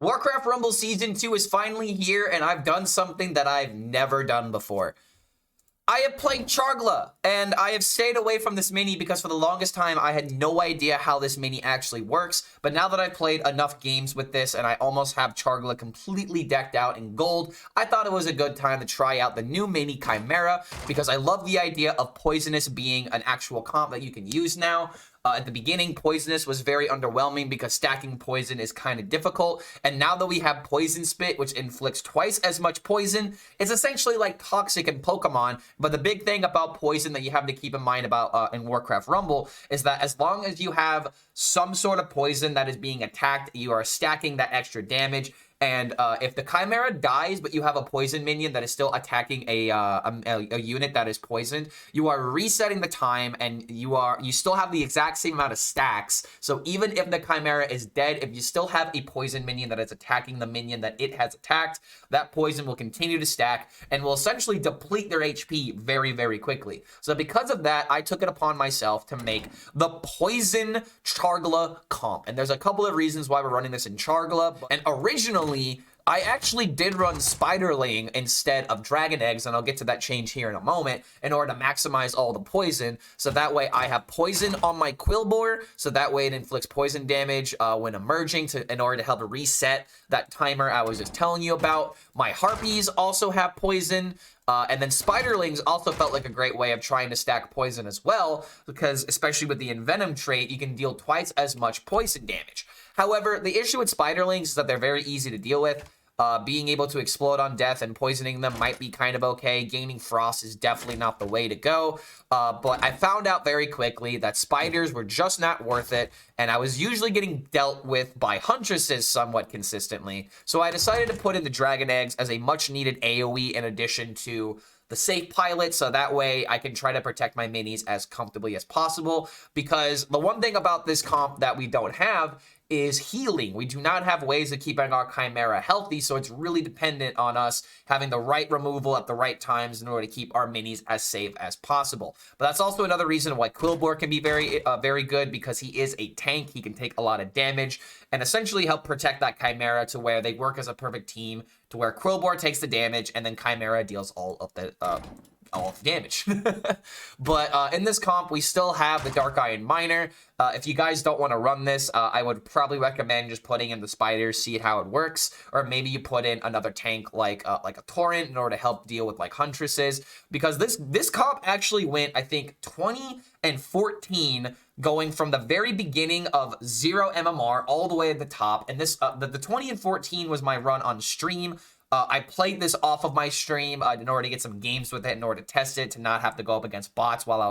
Warcraft Rumble Season 2 is finally here, and I've done something that I've never done before. I have played Chargla, and I have stayed away from this mini because for the longest time I had no idea how this mini actually works. But now that I've played enough games with this and I almost have Chargla completely decked out in gold, I thought it was a good time to try out the new mini Chimaera because I love the idea of Poisonous being an actual comp that you can use now. At the beginning, Poisonous was very underwhelming because stacking poison is kind of difficult. And now that we have Poison Spit, which inflicts twice as much poison, it's essentially like Toxic in Pokemon. But the big thing about poison that you have to keep in mind about in Warcraft Rumble is that as long as you have some sort of poison that is being attacked, you are stacking that extra damage. And if the Chimaera dies, but you have a poison minion that is still attacking a unit that is poisoned, you are resetting the time, and you still have the exact same amount of stacks. So even if the Chimaera is dead, if you still have a poison minion that is attacking the minion that it has attacked, that poison will continue to stack and will essentially deplete their HP very, very quickly. So because of that, I took it upon myself to make the Poison Chargla comp. And there's a couple of reasons why we're running this in Chargla. And originally, I actually did run Spiderling instead of Dragon Eggs, and I'll get to that change here in a moment, in order to maximize all the poison. So that way I have poison on my Quillbore, so that way it inflicts poison damage when emerging in order to help reset that timer I was just telling you about. My Harpies also have poison. And then Spiderlings also felt like a great way of trying to stack poison as well, because especially with the Envenom trait, you can deal twice as much poison damage. However, the issue with Spiderlings is that they're very easy to deal with. Being able to explode on death and poisoning them might be kind of okay. Gaining Frost is definitely not the way to go. But I found out very quickly that spiders were just not worth it, and I was usually getting dealt with by Huntresses somewhat consistently. So I decided to put in the Dragon Eggs as a much-needed AoE in addition to the safe pilot, so that way I can try to protect my minis as comfortably as possible, because the one thing about this comp that we don't have is healing. We do not have ways of keeping our Chimaera healthy, so it's really dependent on us having the right removal at the right times in order to keep our minis as safe as possible. But that's also another reason why Quillbore can be very good, because he is a tank. He can take a lot of damage and essentially help protect that Chimaera to where they work as a perfect team, to where Quillbore takes the damage and then Chimaera deals all of the damage. But in this comp, we still have the Dark Iron Miner. If you guys don't want to run this, I would probably recommend just putting in the spiders, see how it works, or maybe you put in another tank like a Torrent in order to help deal with like Huntresses, because this comp actually went, I think, 20 and 14, going from the very beginning of 0 MMR all the way at the top. And this the 20 and 14 was my run on stream. I played this off of my stream in order to get some games with it, in order to test it, to not have to go up against bots while I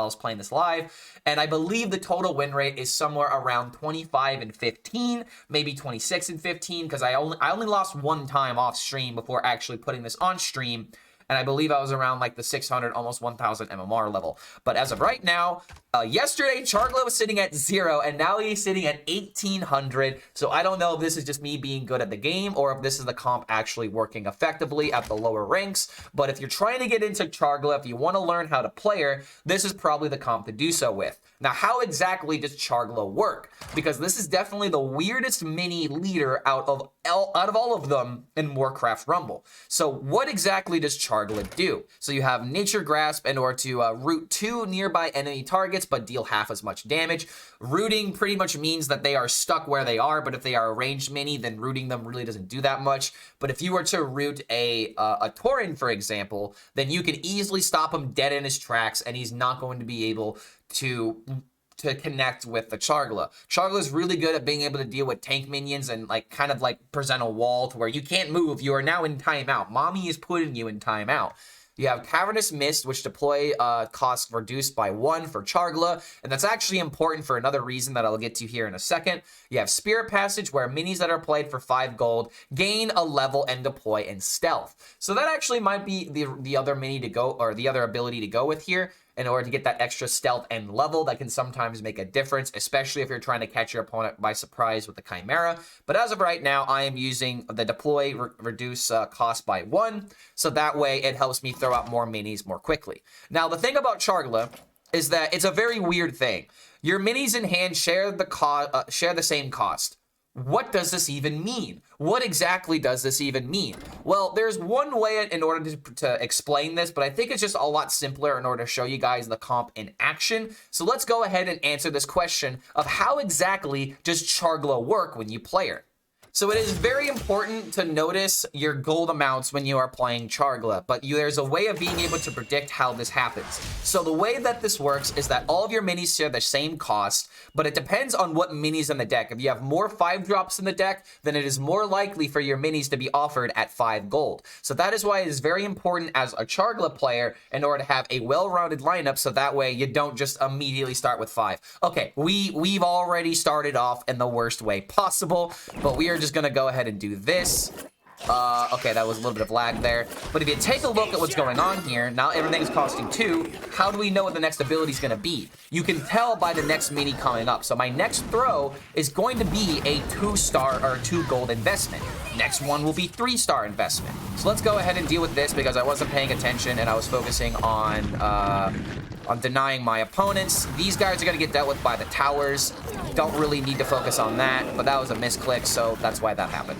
was playing this live. And I believe the total win rate is somewhere around 25 and 15, maybe 26 and 15, because I only lost one time off stream before actually putting this on stream. And I believe I was around like the 600, almost 1,000 MMR level. But as of right now, yesterday, Chargla was sitting at 0, and now he's sitting at 1,800. So I don't know if this is just me being good at the game, or if this is the comp actually working effectively at the lower ranks. But if you're trying to get into Chargla, if you want to learn how to play her, this is probably the comp to do so with. Now, how exactly does Chargla work? Because this is definitely the weirdest mini leader out of all of them in Warcraft Rumble. So what exactly does Chargla do? So you have Nature Grasp in order to root 2 nearby enemy targets, but deal half as much damage. Rooting pretty much means that they are stuck where they are, but if they are a ranged mini, then rooting them really doesn't do that much. But if you were to root a Tauren, for example, then you can easily stop him dead in his tracks, and he's not going to be able to connect with the Chargla. Chargla is really good at being able to deal with tank minions and kind of present a wall to where you can't move. You are now in timeout. Mommy is putting you in timeout. You have Cavernous Mist, which deploy costs reduced by 1 for Chargla, and that's actually important for another reason that I'll get to here in a second. You have Spirit Passage, where minis that are played for 5 gold gain a level and deploy in stealth. So that actually might be the other mini to go, or the other ability to go with here, in order to get that extra stealth and level that can sometimes make a difference, especially if you're trying to catch your opponent by surprise with the Chimaera. But as of right now, I am using the deploy reduce cost by 1, so that way it helps me throw out more minis more quickly. Now, the thing about Chargla is that it's a very weird thing. Your minis in hand share the same cost. what does this even mean? What exactly does this even mean? Well, there's one way in order to explain this, but I think it's just a lot simpler in order to show you guys the comp in action. So let's go ahead and answer this question of how exactly does Chargla work when you play her? So it is very important to notice your gold amounts when you are playing Chargla, but there's a way of being able to predict how this happens. So the way that this works is that all of your minis share the same cost, but it depends on what minis in the deck. If you have more 5-drops in the deck, then it is more likely for your minis to be offered at 5 gold. So that is why it is very important as a Chargla player in order to have a well-rounded lineup, so that way you don't just immediately start with 5. Okay, we've already started off in the worst way possible, but we are just gonna go ahead and do this. Okay, that was a little bit of lag there. But if you take a look at what's going on here, now everything's costing 2. How do we know what the next ability is going to be? You can tell by the next mini coming up. So my next throw is going to be a 2-star or 2 gold investment. Next one will be 3-star investment. So let's go ahead and deal with this because I wasn't paying attention and I was focusing on denying my opponents. These guys are going to get dealt with by the towers. Don't really need to focus on that, but that was a misclick, so that's why that happened.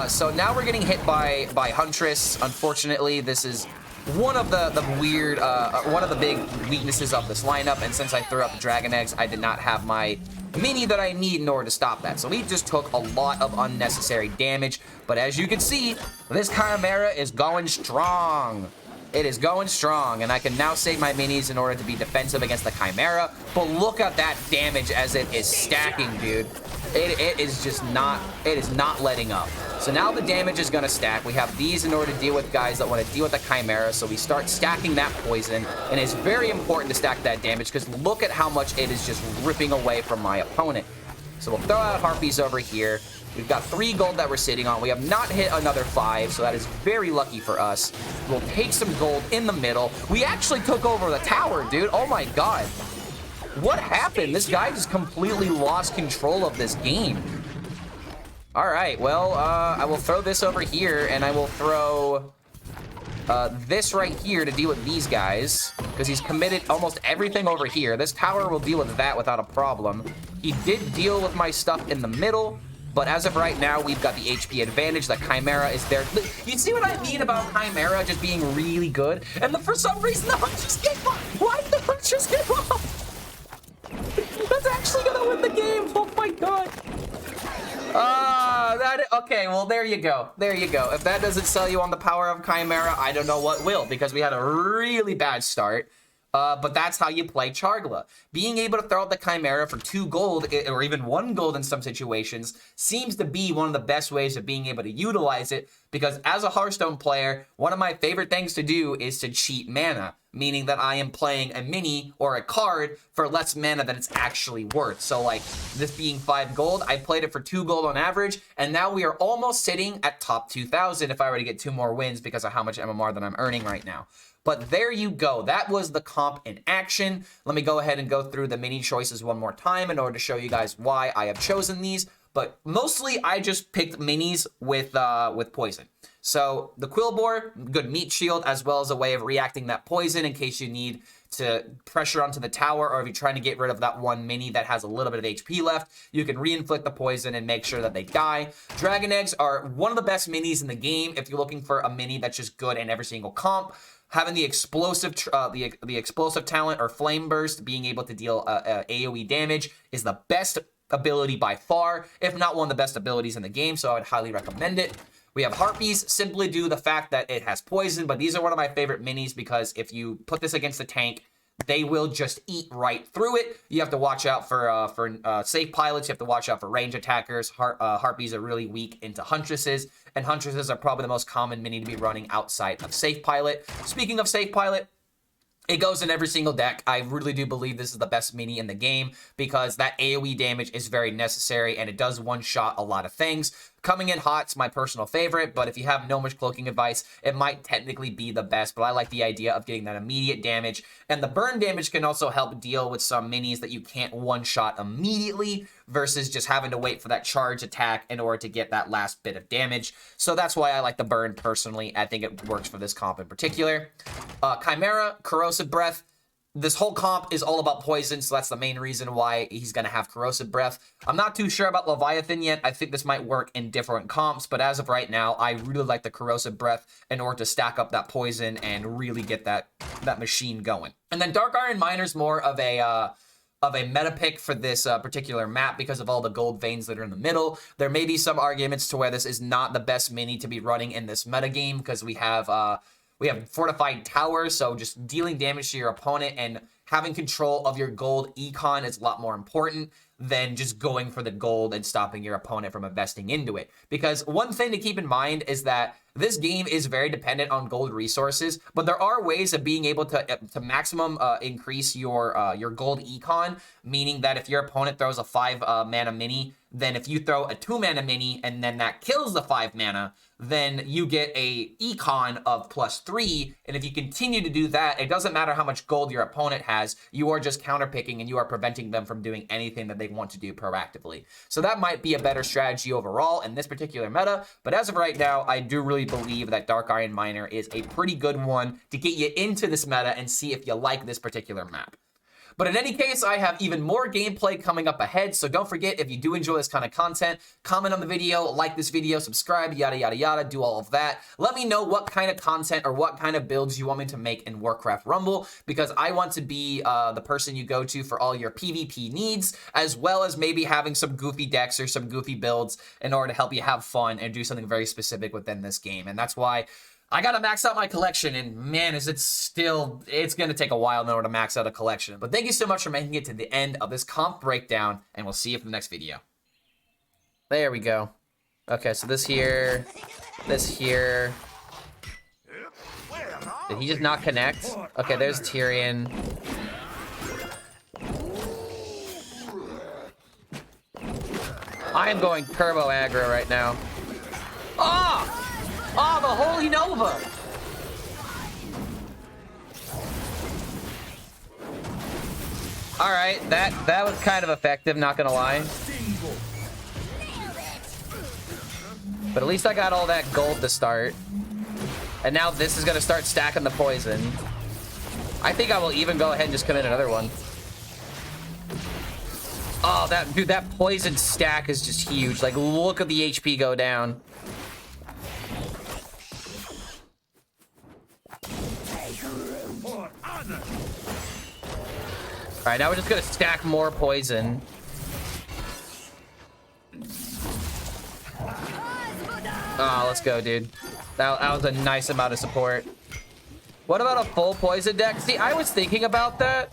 So now we're getting hit by Huntress. Unfortunately, this is one of the weird, one of the big weaknesses of this lineup, and since I threw out the Dragon Eggs, I did not have my mini that I need in order to stop that. So we just took a lot of unnecessary damage, but as you can see, this Chimaera is going strong. It is going strong, and I can now save my minis in order to be defensive against the Chimaera, but look at that damage as it is stacking, dude. It is just not, it is not letting up. So now the damage is going to stack. We have these in order to deal with guys that want to deal with the Chimaera, so we start stacking that poison, and it's very important to stack that damage because look at how much it is just ripping away from my opponent. So we'll throw out Harpies over here. We've got 3 gold that we're sitting on. We have not hit another 5, so that is very lucky for us. We'll take some gold in the middle. We actually took over the tower, dude. Oh my god. What happened? This guy just completely lost control of this game. All right, well, I will throw this over here, and I will throw this right here to deal with these guys, because he's committed almost everything over here. This tower will deal with that without a problem. He did deal with my stuff in the middle, but as of right now, we've got the HP advantage. The Chimaera is there. You see what I mean about Chimaera just being really good? And for some reason, the Huntress gave up. Why did the Huntress give up? That's actually gonna win the game. Oh my god. Okay, well, there you go. There you go. If that doesn't sell you on the power of Chimaera, I don't know what will, because we had a really bad start. But that's how you play Chargla. Being able to throw out the Chimaera for 2 gold, or even 1 gold in some situations, seems to be one of the best ways of being able to utilize it, because as a Hearthstone player, one of my favorite things to do is to cheat mana, meaning that I am playing a mini or a card for less mana than it's actually worth. So like, this being 5 gold, I played it for 2 gold on average, and now we are almost sitting at top 2,000 if I were to get 2 more wins because of how much MMR that I'm earning right now. But there you go. That was the comp in action. Let me go ahead and go through the mini choices one more time in order to show you guys why I have chosen these. But mostly, I just picked minis with poison. So the Quillbore, good meat shield, as well as a way of reacting that poison in case you need to pressure onto the tower, or if you're trying to get rid of that one mini that has a little bit of HP left, you can re-inflict the poison and make sure that they die. Dragon Eggs are one of the best minis in the game if you're looking for a mini that's just good in every single comp. Having the explosive the explosive talent or flame burst, being able to deal AoE damage, is the best ability by far, if not one of the best abilities in the game, so I would highly recommend it. We have Harpies, simply due to the fact that it has poison, but these are one of my favorite minis because if you put this against the tank, they will just eat right through it. You have to watch out for safe pilots. You have to watch out for range attackers. Harpies are really weak into Huntresses, and Huntresses are probably the most common mini to be running outside of safe pilot. Speaking of safe pilot, it goes in every single deck. I really do believe this is the best mini in the game because that AoE damage is very necessary and it does one-shot a lot of things. Coming in hot's my personal favorite, but if you have Gnomish Cloaking Advice, it might technically be the best, but I like the idea of getting that immediate damage. And the burn damage can also help deal with some minis that you can't one-shot immediately versus just having to wait for that charge attack in order to get that last bit of damage. So that's why I like the burn personally. I think it works for this comp in particular. Chimaera, Corrosive Breath. this whole comp is all about poison, so that's the main reason why he's going to have Corrosive Breath. I'm not too sure about Leviathan yet. I think this might work in different comps, but as of right now, I really like the Corrosive Breath in order to stack up that poison and really get that machine going. And then Dark Iron Miner's more of a meta pick for this particular map because of all the gold veins that are in the middle. There may be some arguments to where this is not the best mini to be running in this meta game because we have fortified towers, so just dealing damage to your opponent and having control of your gold econ is a lot more important than just going for the gold and stopping your opponent from investing into it. Because one thing to keep in mind is that this game is very dependent on gold resources, but there are ways of being able to maximum increase your gold econ, meaning that if your opponent throws a 5 mana mini, then if you throw a 2 mana mini and then that kills the 5 mana, then you get a econ of +3, and if you continue to do that, it doesn't matter how much gold your opponent has, you are just counterpicking and you are preventing them from doing anything that they want to do proactively. So that might be a better strategy overall in this particular meta, but as of right now, I do really believe that Dark Iron Miner is a pretty good one to get you into this meta and see if you like this particular map. But in any case, I have even more gameplay coming up ahead, so don't forget, if you do enjoy this kind of content, comment on the video, like this video, subscribe, yada, yada, yada, do all of that. Let me know what kind of content or what kind of builds you want me to make in Warcraft Rumble, because I want to be the person you go to for all your PvP needs, as well as maybe having some goofy decks or some goofy builds in order to help you have fun and do something very specific within this game. And that's why I gotta max out my collection, and man, it's gonna take a while in order to max out a collection. But thank you so much for making it to the end of this comp breakdown, and we'll see you for the next video. There we go. Okay, so this here. Did he just not connect? Okay, there's Tirion. I am going turbo aggro right now. Oh! Oh, the Holy Nova! Alright, that was kind of effective, not gonna lie. But at least I got all that gold to start. And now this is gonna start stacking the poison. I think I will even go ahead and just commit another one. Oh, that poison stack is just huge. Like, look at the HP go down. Alright, now we're just gonna stack more poison. Oh, let's go, dude. That was a nice amount of support. What about a full poison deck? See, I was thinking about that,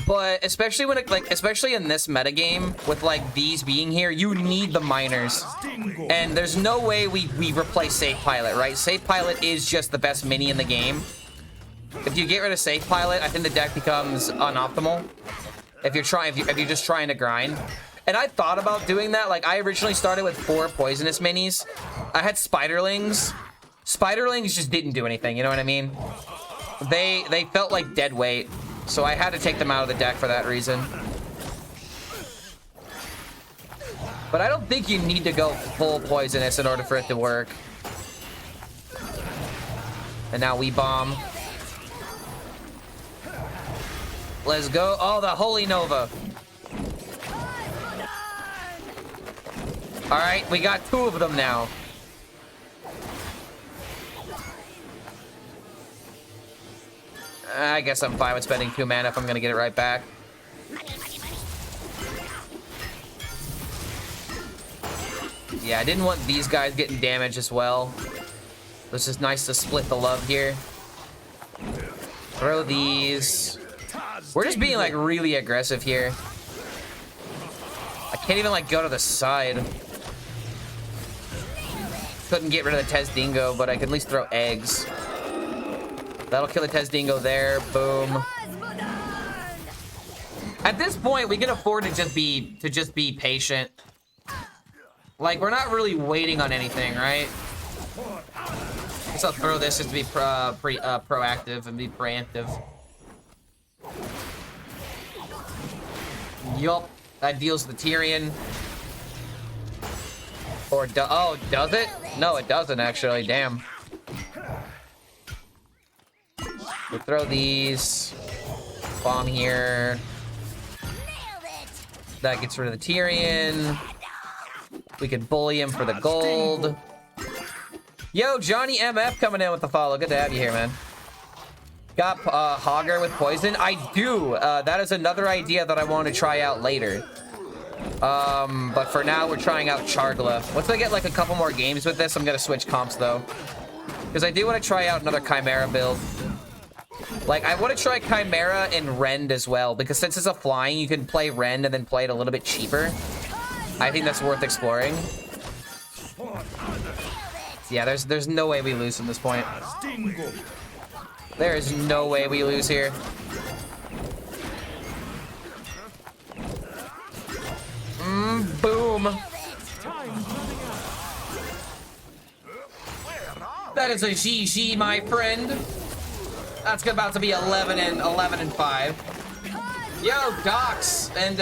but especially when especially in this metagame, with like these being here, you need the miners. And there's no way we replace Safe Pilot, right? Safe Pilot is just the best mini in the game. If you get rid of Safe Pilot, I think the deck becomes unoptimal. If you're just trying to grind. And I thought about doing that. Like, I originally started with 4 poisonous minis. I had Spiderlings. Spiderlings just didn't do anything, you know what I mean? They felt like dead weight, so I had to take them out of the deck for that reason. But I don't think you need to go full poisonous in order for it to work. And now we bomb. Let's go. Oh, the Holy Nova. All right, we got 2 of them now. I guess I'm fine with spending 2 mana if I'm gonna get it right back. Yeah, I didn't want these guys getting damaged as well. It's just nice to split the love here. Throw these. We're just being like really aggressive here. I can't even like go to the side. Couldn't get rid of the Tez Dingo, but I can at least throw eggs. That'll kill the Tez Dingo there. Boom. At this point, we can afford to just be patient. Like, we're not really waiting on anything, right? I guess I'll throw this just to be proactive and be preemptive. Yup, that deals the Tirion. Or oh, does it? No, it doesn't actually. Damn. We'll throw these. Bomb here. That gets rid of the Tirion. We can bully him for the gold. Yo, Johnny MF coming in with the follow. Good to have you here, man. Got Hogger with poison? I do. That is another idea that I want to try out later. But for now, we're trying out Chargla. Once I get like a couple more games with this, I'm gonna switch comps though. Because I do want to try out another Chimaera build. Like, I want to try Chimaera and Rend as well. Because since it's a flying, you can play Rend and then play it a little bit cheaper. I think that's worth exploring. Yeah, there's no way we lose from this point. There is no way we lose here. Boom. That is a GG, my friend. That's about to be 11 and 5. Yo, Docs and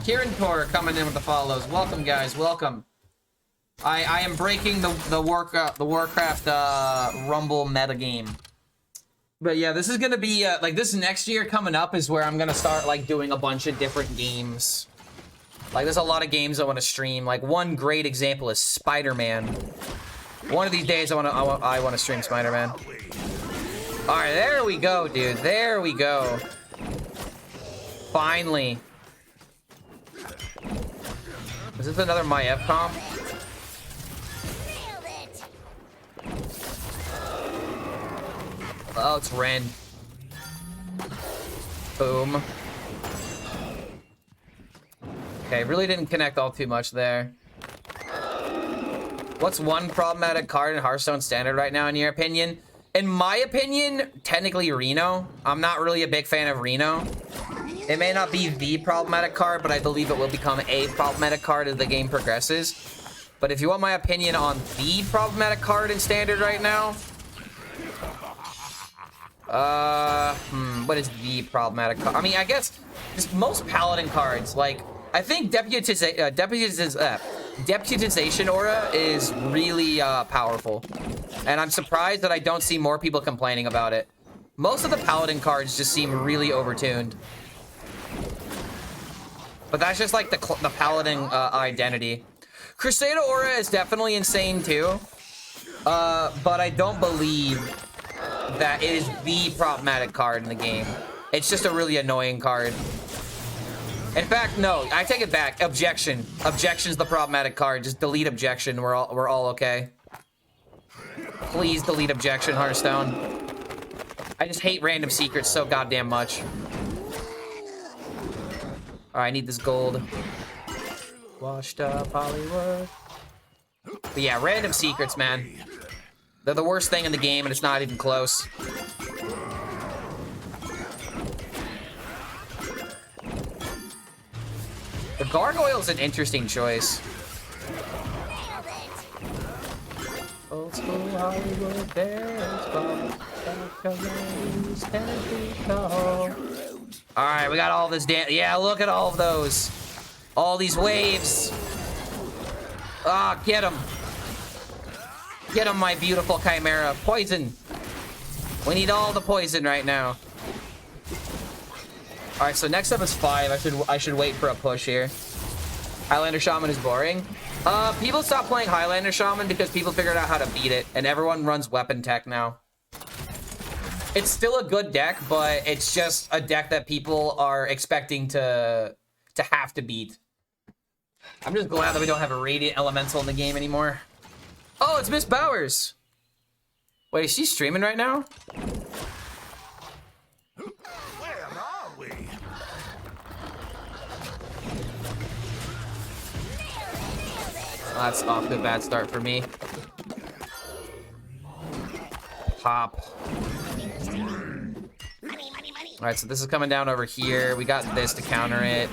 Kieran Tor coming in with the follows. Welcome, guys. Welcome. I am breaking the Warcraft Rumble metagame. But yeah, this is gonna be like this next year coming up is where I'm gonna start like doing a bunch of different games. Like there's a lot of games I want to stream. Like one great example is Spider-Man. One of these days I want to stream Spider-Man. All right, there we go, dude. There we go. Finally. Is this another Maiev comp? Oh, it's Rend. Boom. Okay, really didn't connect all too much there. What's one problematic card in Hearthstone Standard right now, in your opinion? In my opinion, technically Reno. I'm not really a big fan of Reno. It may not be the problematic card, but I believe it will become a problematic card as the game progresses. But if you want my opinion on the problematic card in Standard right now, what is the problematic card? I mean, I guess just most Paladin cards, like, I think Deputization Aura is really powerful. And I'm surprised that I don't see more people complaining about it. Most of the Paladin cards just seem really overtuned. But that's just like the Paladin identity. Crusader Aura is definitely insane too. But I don't believe that it is the problematic card in the game. It's just a really annoying card. In fact, no, I take it back. Objection. Objection's the problematic card. Just delete Objection. We're all okay. Please delete Objection, Hearthstone. I just hate random secrets so goddamn much. Alright, I need this gold. Washed up Hollywood. But yeah, random secrets, man. They're the worst thing in the game, and it's not even close. The Gargoyle is an interesting choice. Old school Hollywood, there's Alright, we got all this yeah, look at all of those. All these waves. Ah, get him. Get him, my beautiful Chimaera. Poison. We need all the poison right now. Alright, so next up is 5. I should wait for a push here. Highlander Shaman is boring. People stopped playing Highlander Shaman because people figured out how to beat it, and everyone runs weapon tech now. It's still a good deck, but it's just a deck that people are expecting to have to beat. I'm just glad that we don't have a Radiant Elemental in the game anymore. Oh, it's Miss Bowers. Wait, is she streaming right now? Where are we? That's off to a bad start for me. Pop. Alright, so this is coming down over here. We got this to counter it.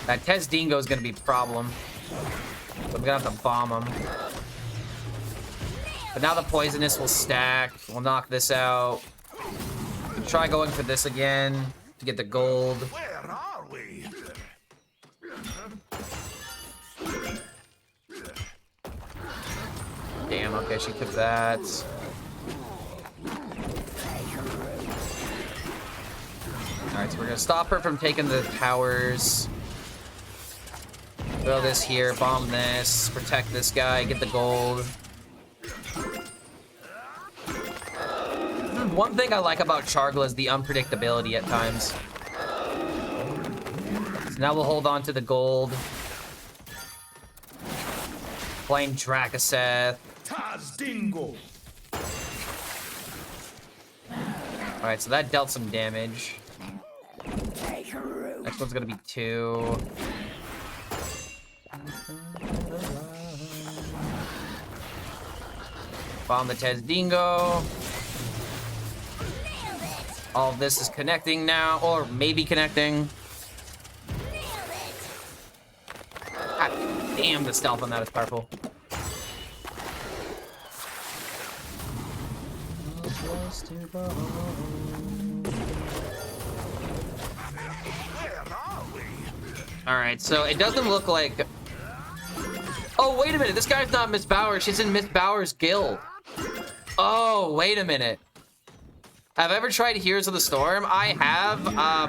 That Tez Dingo is going to be a problem. So I'm going to have to bomb him. But now the Poisonous will stack. We'll knock this out. We'll try going for this again to get the gold. Where are we? Damn, okay, she took that. Alright, so we're gonna stop her from taking the towers. Throw this here, bomb this, protect this guy, get the gold. One thing I like about Chargla is the unpredictability at times. So now we'll hold on to the gold. Playing Drakkisath. Alright, so that dealt some damage. Next one's gonna be 2. Bomb the Tezdingo. All of this is connecting now, or maybe connecting. God damn, the stealth on that is powerful. Alright, so it doesn't look like... Oh, wait a minute. This guy's not Miss Bowers. She's in Miss Bowers' guild. Oh, wait a minute. Have I ever tried Heroes of the Storm? I have.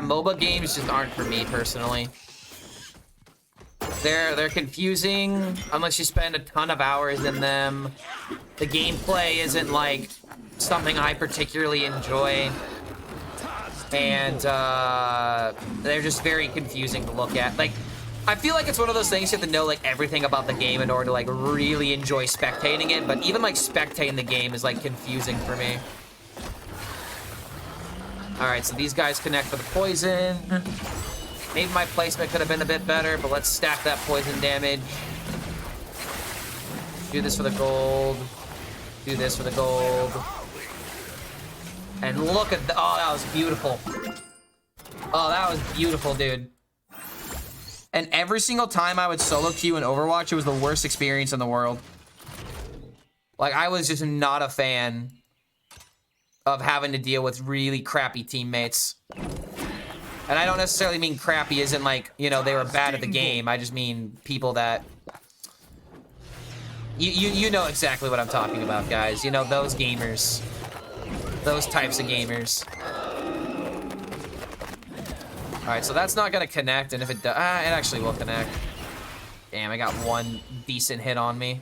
MOBA games just aren't for me, personally. They're confusing unless you spend a ton of hours in them. The gameplay isn't, like, something I particularly enjoy. And, they're just very confusing to look at. Like, I feel like it's one of those things you have to know, like, everything about the game in order to, like, really enjoy spectating it. But even, like, spectating the game is, like, confusing for me. Alright, so these guys connect for the poison. Maybe my placement could have been a bit better, but let's stack that poison damage. Do this for the gold. Do this for the gold. And look at the... Oh, that was beautiful. Oh, that was beautiful, dude. And every single time I would solo queue in Overwatch, it was the worst experience in the world. Like, I was just not a fan of having to deal with really crappy teammates. And I don't necessarily mean crappy as in, like, you know, they were bad at the game. I just mean people that... You know exactly what I'm talking about, guys. You know, those gamers. Those types of gamers. Alright, so that's not gonna connect, and if it does... it actually will connect. Damn, I got one decent hit on me.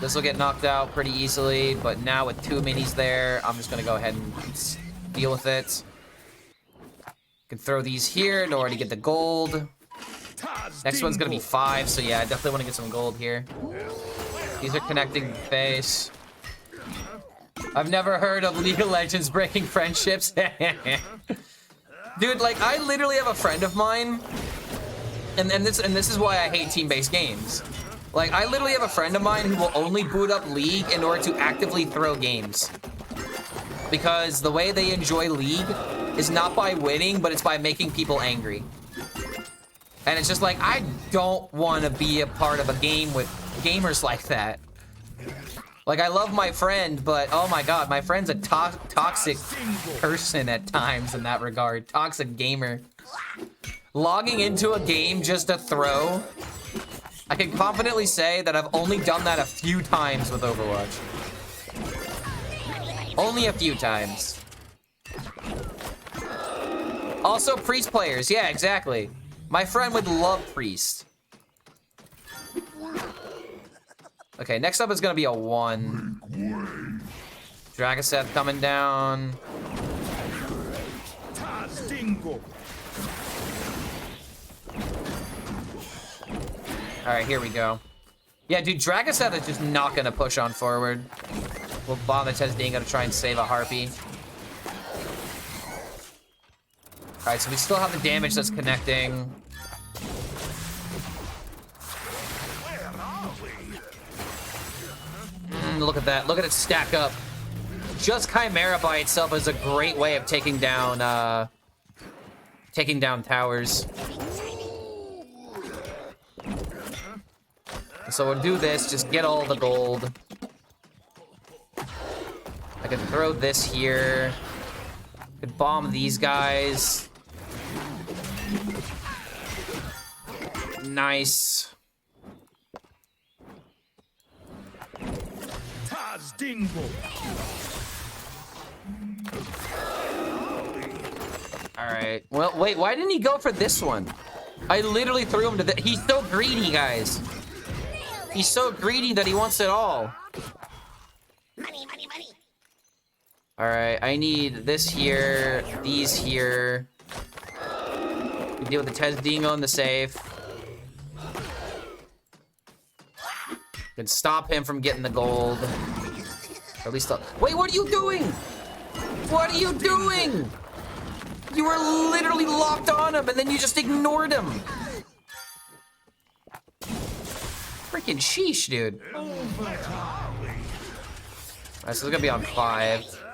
This will get knocked out pretty easily, but now with 2 minis there, I'm just gonna go ahead and deal with it. Can throw these here in order to get the gold. Next one's gonna be 5, so yeah, I definitely want to get some gold here. These are connecting base. I've never heard of League of Legends breaking friendships. Dude, like, I literally have a friend of mine, and this is why I hate team-based games. Like, I literally have a friend of mine who will only boot up League in order to actively throw games. Because the way they enjoy League is not by winning, but it's by making people angry. And it's just like, I don't want to be a part of a game with gamers like that. Like, I love my friend, but oh my god, my friend's a toxic person at times in that regard. Toxic gamer. Logging into a game just to throw. I can confidently say that I've only done that a few times with Overwatch. Only a few times. Also, Priest players. Yeah, exactly. My friend would love Priest. Okay, next up is gonna be a 1. Drakkisath coming down. Alright, here we go. Yeah, dude, Drakkisath is just not gonna push on forward. We'll bomb the Tezdingo to try and save a Harpy. Alright, so we still have the damage that's connecting. Look at that. Look at it stack up. Just Chimaera by itself is a great way of taking down towers. So we'll do this, just get all the gold. I can throw this here. Could bomb these guys. Nice. Alright. Well, wait, why didn't he go for this one? I literally threw him to the... He's so greedy, guys. He's so greedy that he wants it all. Money, money, money. Alright, I need this here, these here. We deal with the Tez Dingo in the safe. Can stop him from getting the gold. Or at least... Wait, what are you doing? What are you doing? You were literally locked on him and then you just ignored him. Freaking sheesh, dude. Alright, so they're gonna be on 5.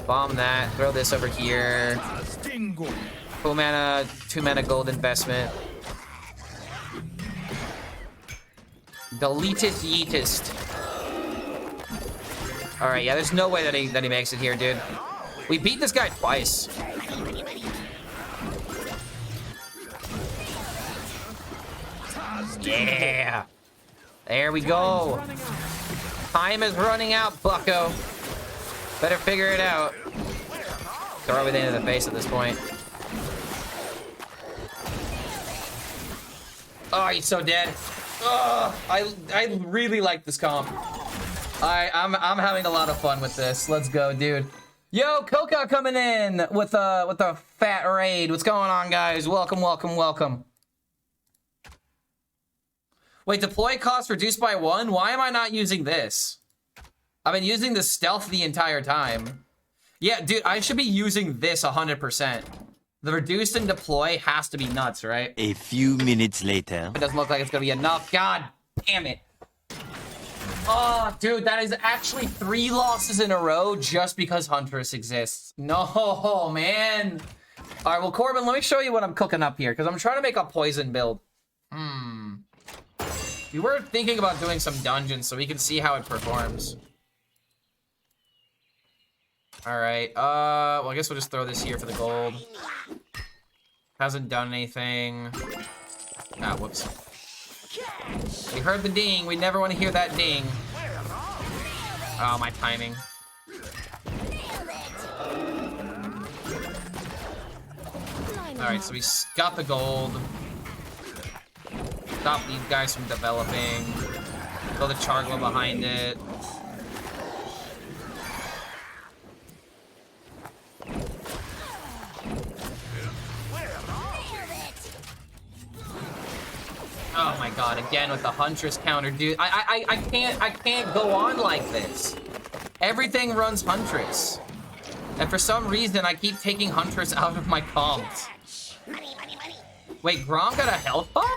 Bomb that, throw this over here. 4 mana, 2 mana gold investment. Deletest yeetest. Alright, yeah, there's no way that he makes it here, dude. We beat this guy twice. Yeah. There we go. Time is running out, bucko. Better figure it out. Throw everything in the face at this point. Oh, he's so dead. Oh, I really like this comp. I'm having a lot of fun with this. Let's go, dude. Yo, Coca coming in with a fat raid. What's going on, guys? Welcome, welcome, welcome. Wait, deploy cost reduced by 1? Why am I not using this? I've been using the stealth the entire time. Yeah, dude, I should be using this 100%. The reduced and deploy has to be nuts, right? A few minutes later. It doesn't look like it's gonna be enough. God damn it. Oh, dude, that is actually 3 losses in a row just because Huntress exists. No, man. All right, well, Corbin, let me show you what I'm cooking up here because I'm trying to make a poison build. We were thinking about doing some dungeons so we can see how it performs. All right, well, I guess we'll just throw this here for the gold. Hasn't done anything. Ah, whoops. We heard the ding. We never want to hear that ding. Oh, my timing. All right, so we got the gold. Stop these guys from developing. Throw the Chargla behind it. Oh my god, again with the Huntress counter, dude. I can't go on like this. Everything runs Huntress. And for some reason, I keep taking Huntress out of my comps. Wait, Grom got a health buff?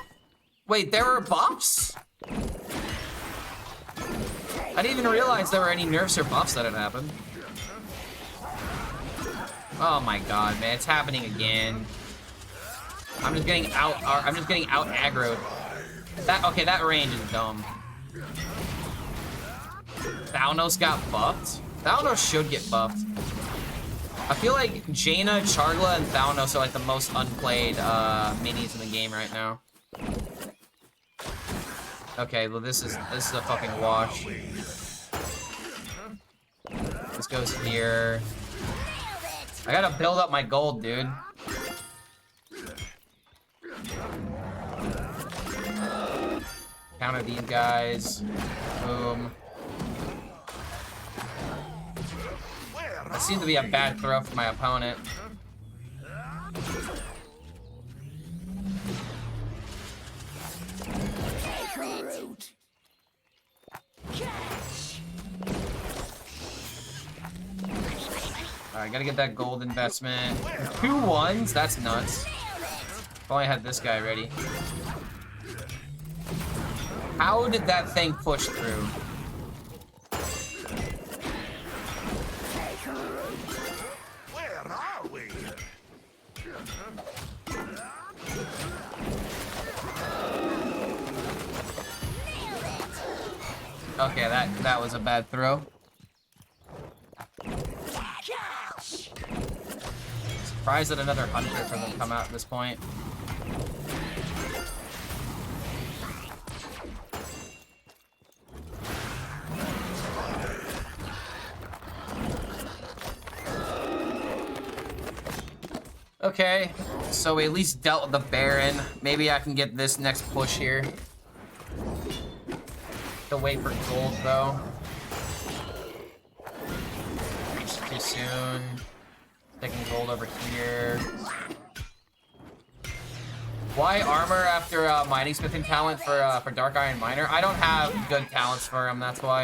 Wait, there were buffs? I didn't even realize there were any nerfs or buffs that had happened. Oh my god, man, it's happening again. I'm just getting out aggroed. That range is dumb. Thalnos got buffed? Thalnos should get buffed. I feel like Jaina, Chargla, and Thalnos are like the most unplayed minis in the game right now. Okay, well this is a fucking wash. This goes here. I gotta build up my gold, dude. Counter these guys. Boom. That seemed to be a bad throw for my opponent. Alright, gotta get that gold investment. 2 1s? That's nuts. If only I had this guy ready. How did that thing push through? Where are we? Okay, that was a bad throw. Surprised that another hunter doesn't come out at this point. Okay, so we at least dealt with the Baron. Maybe I can get this next push here. To wait for gold though. Too soon. Taking gold over here. Why armor after mining smithing talent for Dark Iron Miner? I don't have good talents for him, that's why.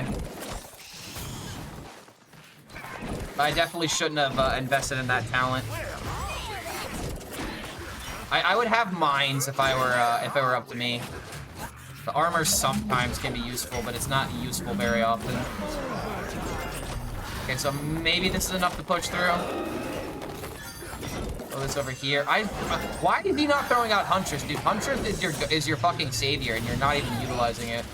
I definitely shouldn't have invested in that talent. I would have mines if it were up to me. The armor sometimes can be useful, but it's not useful very often. Okay, so maybe this is enough to push through. Throw this over here. Why is he not throwing out Huntress, dude? Huntress is your fucking savior, and you're not even utilizing it.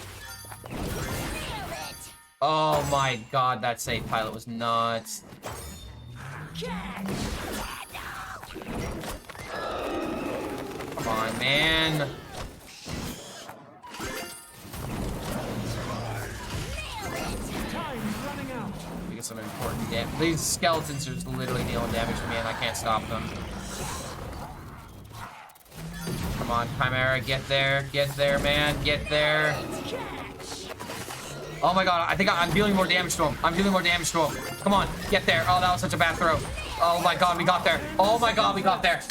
Oh my god, that save pilot was nuts. Come on, man. We get some important damage. These skeletons are just literally dealing damage to me, and I can't stop them. Come on, Chimaera, get there, man, get there. Oh my god, I think I'm dealing more damage to him. I'm dealing more damage to him. Come on, get there. Oh, that was such a bad throw. Oh my god, we got there. Oh my god, we got there.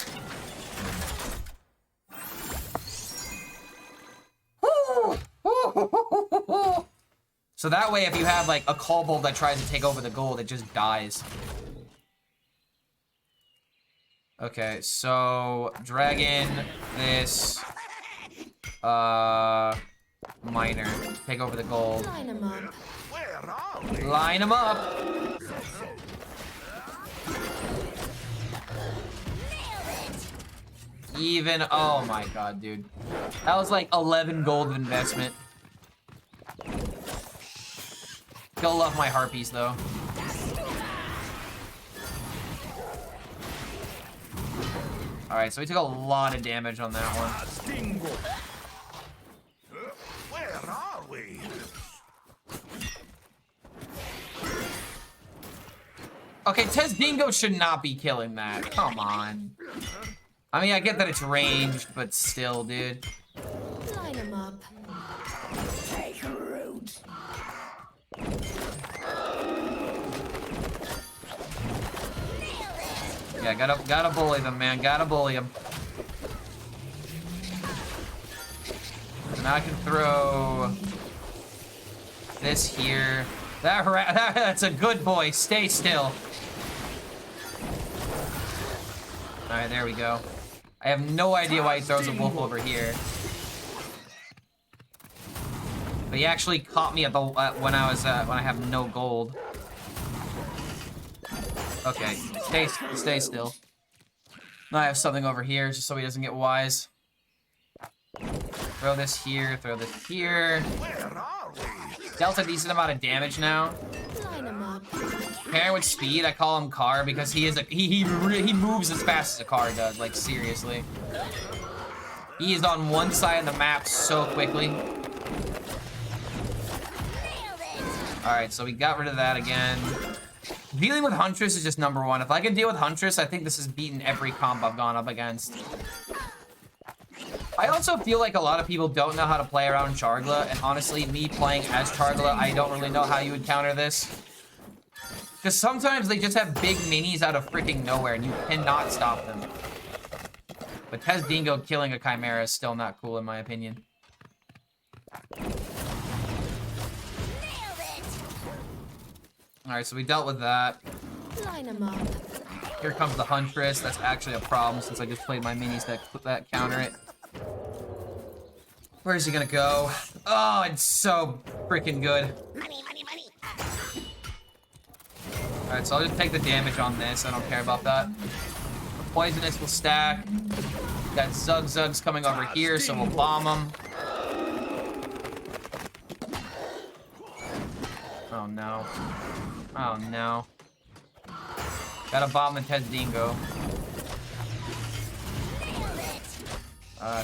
So that way, if you have like a kobold that tries to take over the gold, it just dies. Okay, so dragon, this, miner, take over the gold. Line them up. Where are we? Line them up. Even, oh my god, dude. That was like 11 gold of investment. Still love my harpies though. Alright, so we took a lot of damage on that one. Where are we? Okay, Tez Dingo should not be killing that. Come on. I mean, I get that it's ranged, but still, dude. Line them up. Take root. Yeah, gotta bully them, man. Gotta bully them. And I can throw this here. That's a good boy. Stay still. All right, there we go. I have no idea why he throws a wolf over here. But he actually caught me at the when I have no gold. Okay, stay still. Now I have something over here just so he doesn't get wise. Throw this here, throw this here. Where are we? Dealt a decent amount of damage now. Line them up. Pairing with speed, I call him Car because he moves as fast as a car does, like seriously. He is on one side of the map so quickly. Alright, so we got rid of that again. Dealing with Huntress is just number one. If I can deal with Huntress, I think this has beaten every comp I've gone up against. I also feel like a lot of people don't know how to play around Chargla, and honestly, me playing as Chargla, I don't really know how you would counter this. Because sometimes they just have big minis out of freaking nowhere, and you cannot stop them. But Tez Dingo killing a Chimaera is still not cool, in my opinion. Alright, so we dealt with that. Line them up. Here comes the Huntress. That's actually a problem since I just played my minis that counter it. Where's he gonna go? Oh, it's so freaking good. Money, money, money. Alright, so I'll just take the damage on this. I don't care about that. The Poisonous will stack. Got Zugs coming over here, so we'll bomb them. Oh no. Oh no. Gotta bomb the Tez Dingo.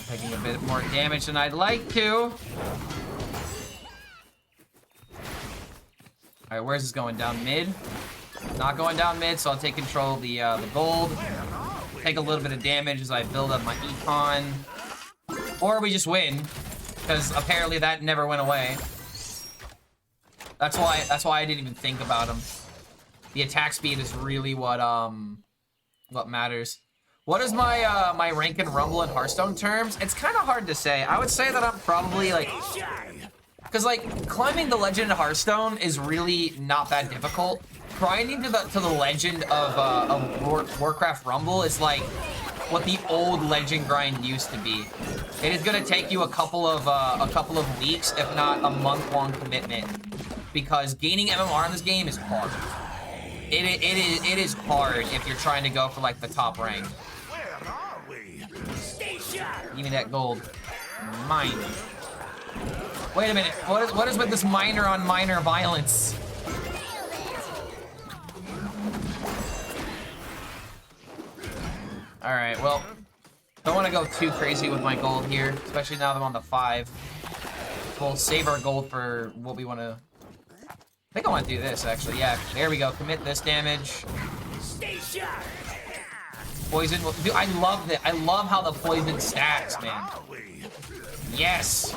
Taking a bit more damage than I'd like to. Alright, where's this going? Down mid? Not going down mid, so I'll take control of the gold. Where are we? take a little bit of damage as I build up my econ. Or we just win, because apparently that never went away. That's why I didn't even think about him. The attack speed is really what matters. What is my my rank in Rumble and Hearthstone terms? It's kind of hard to say. I would say that I'm probably like, because like climbing the legend in Hearthstone is really not that difficult. Grinding to the legend of Warcraft Rumble is like what the old legend grind used to be. It is gonna take you a couple of weeks, if not a month-long commitment, because gaining MMR in this game is hard. It is hard if you're trying to go for like the top rank. Where are we? Give me that gold. Mine. Wait a minute. What is with this minor on minor violence? All right. Well, don't want to go too crazy with my gold here, especially now that I'm on the 5. We'll save our gold for what we want to. I think I want to do this, actually. Yeah, there we go. Commit this damage. Poison. Dude, I love it. I love how the poison stacks, man. Yes.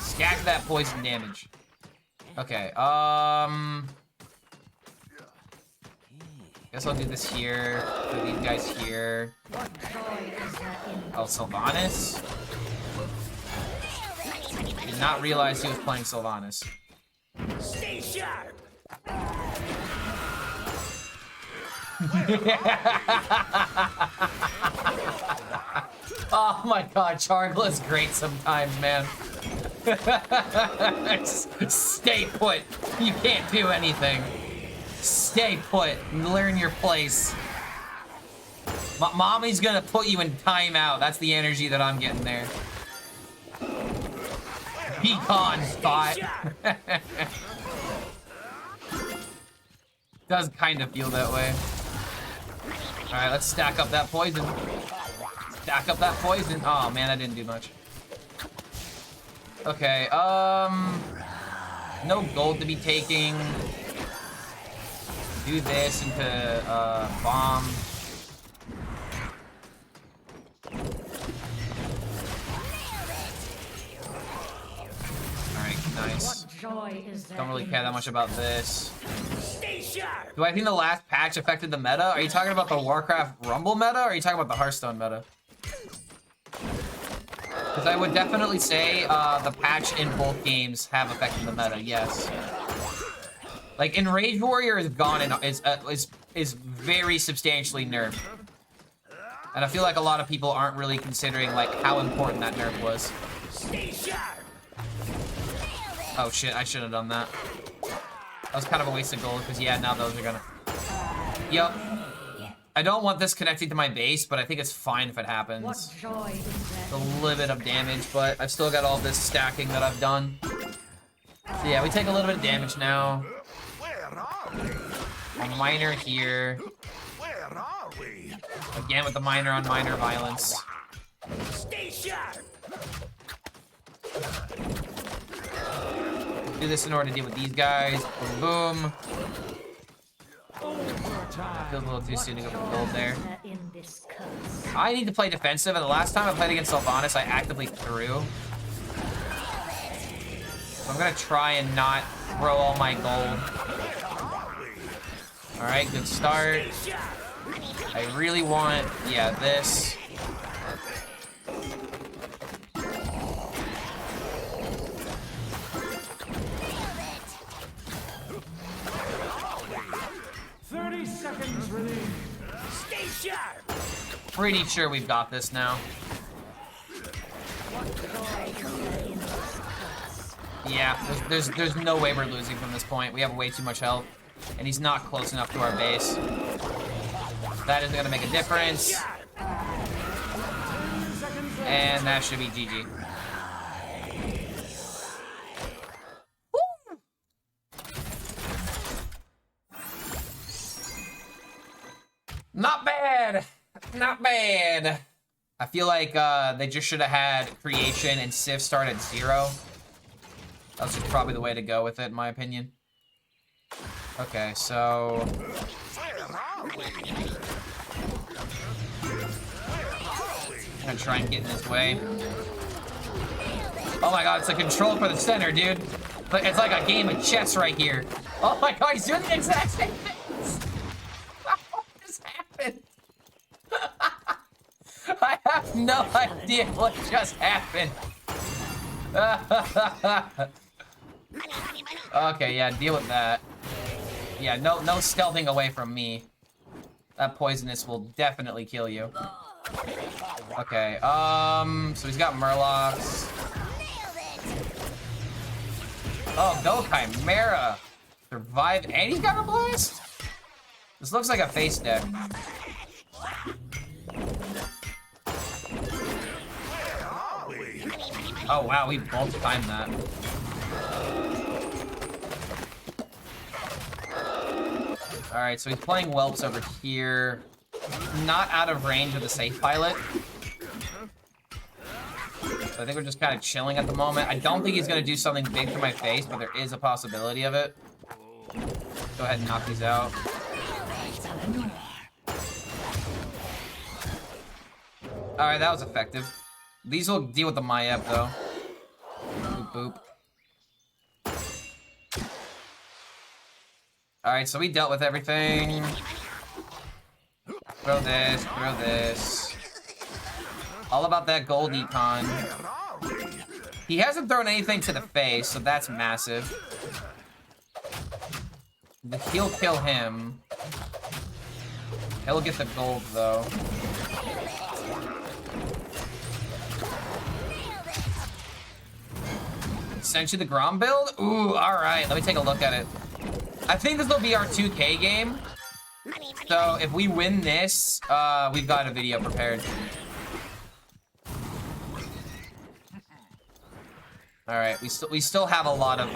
Stack that poison damage. Okay. Guess I'll do this here. Do these guys here. Oh, Sylvanas. Did not realize he was playing Sylvanas. Stay sharp. Oh my god, Chargla is great sometimes, man. Just stay put. You can't do anything. Stay put and learn your place. Mommy's gonna put you in timeout. That's the energy that I'm getting there. Be gone, spot. Does kind of feel that way. Alright, let's stack up that poison. Stack up that poison. Oh man, that didn't do much. Okay, no gold to be taking. Do this into bomb. Alright, nice. Don't really care that much about this. Do I think the last patch affected the meta? Are you talking about the Warcraft Rumble meta, or are you talking about the Hearthstone meta? Because I would definitely say the patch in both games have affected the meta, yes. Like, Enraged Warrior is gone and is very substantially nerfed. And I feel like a lot of people aren't really considering, like, how important that nerf was. Oh shit, I should have done that. That was kind of a waste of gold, because yeah, now those are gonna... Yep. I don't want this connecting to my base, but I think it's fine if it happens. It's a little bit of damage, but I've still got all this stacking that I've done. So yeah, we take a little bit of damage now. A minor here. Where are we? Again with the minor on minor violence. Stay sharp. Do this in order to deal with these guys. Boom, boom. Feels a little too soon to go for the gold there. I need to play defensive, and the last time I played against Sylvanas, I actively threw. So I'm gonna try and not throw all my gold. Alright, good start. I really want, yeah, this. Stay sharp. Pretty sure we've got this now. Yeah, there's no way we're losing from this point. We have way too much health, and he's not close enough to our base. That isn't gonna make a difference. And that should be GG. Woo! Not bad. Not bad. I feel like they just should have had creation and Sif start at 0. That's just probably the way to go with it, in my opinion. Okay, so I'm gonna try and get in his way. Oh my god, it's a control for the center, dude. But it's like a game of chess right here. Oh my god, he's doing the exact same things. What just happened? I have no idea what just happened. Okay, yeah, deal with that. Yeah, no stealthing away from me. That poisonous will definitely kill you. Okay, so he's got Murlocs. Oh, go Chimaera. Survive, and he's got a blast? This looks like a face deck. Oh wow, we both timed that. Alright, so he's playing Whelps over here. Not out of range of the safe pilot. So I think we're just kind of chilling at the moment. I don't think he's going to do something big for my face, but there is a possibility of it. Go ahead and knock these out. Alright, that was effective. These will deal with the Maiev, though. Boop, boop. Alright, so we dealt with everything. Throw this, throw this. All about that gold econ. He hasn't thrown anything to the face, so that's massive. He'll kill him. He'll get the gold, though. Sent you the Grom build? Ooh, alright. Let me take a look at it. I think this will be our 2K game. So if we win this, we've got a video prepared. Alright, we still have a lot of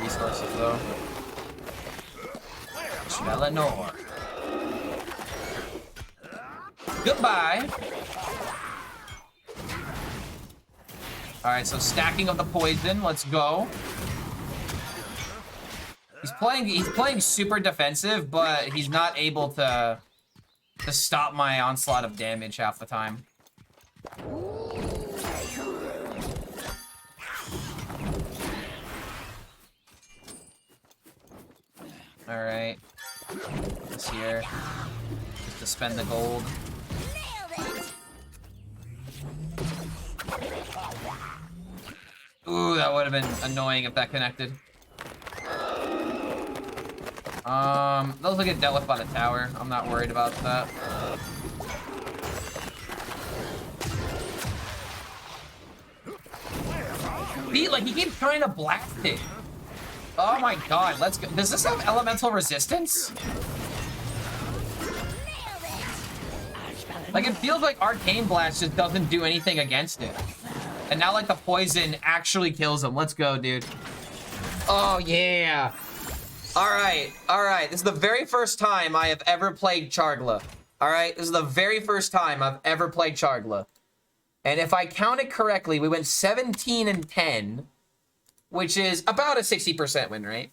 resources though. Eleanor. Goodbye. Alright, so stacking of the poison, let's go. He's playing super defensive, but he's not able to stop my onslaught of damage half the time. Alright. This here. Just to spend the gold. Ooh, that would have been annoying if that connected. Those will get dealt with by the tower. I'm not worried about that. He keeps trying to blast it. Oh my god, let's go. Does this have elemental resistance? Like, it feels like Arcane Blast just doesn't do anything against it. And now, like, the poison actually kills him. Let's go, dude. Oh, yeah. Alright, alright. This is the very first time I have ever played Chargla. Alright, this is the very first time I've ever played Chargla. And if I counted correctly, we went 17 and 10, which is about a 60% win rate.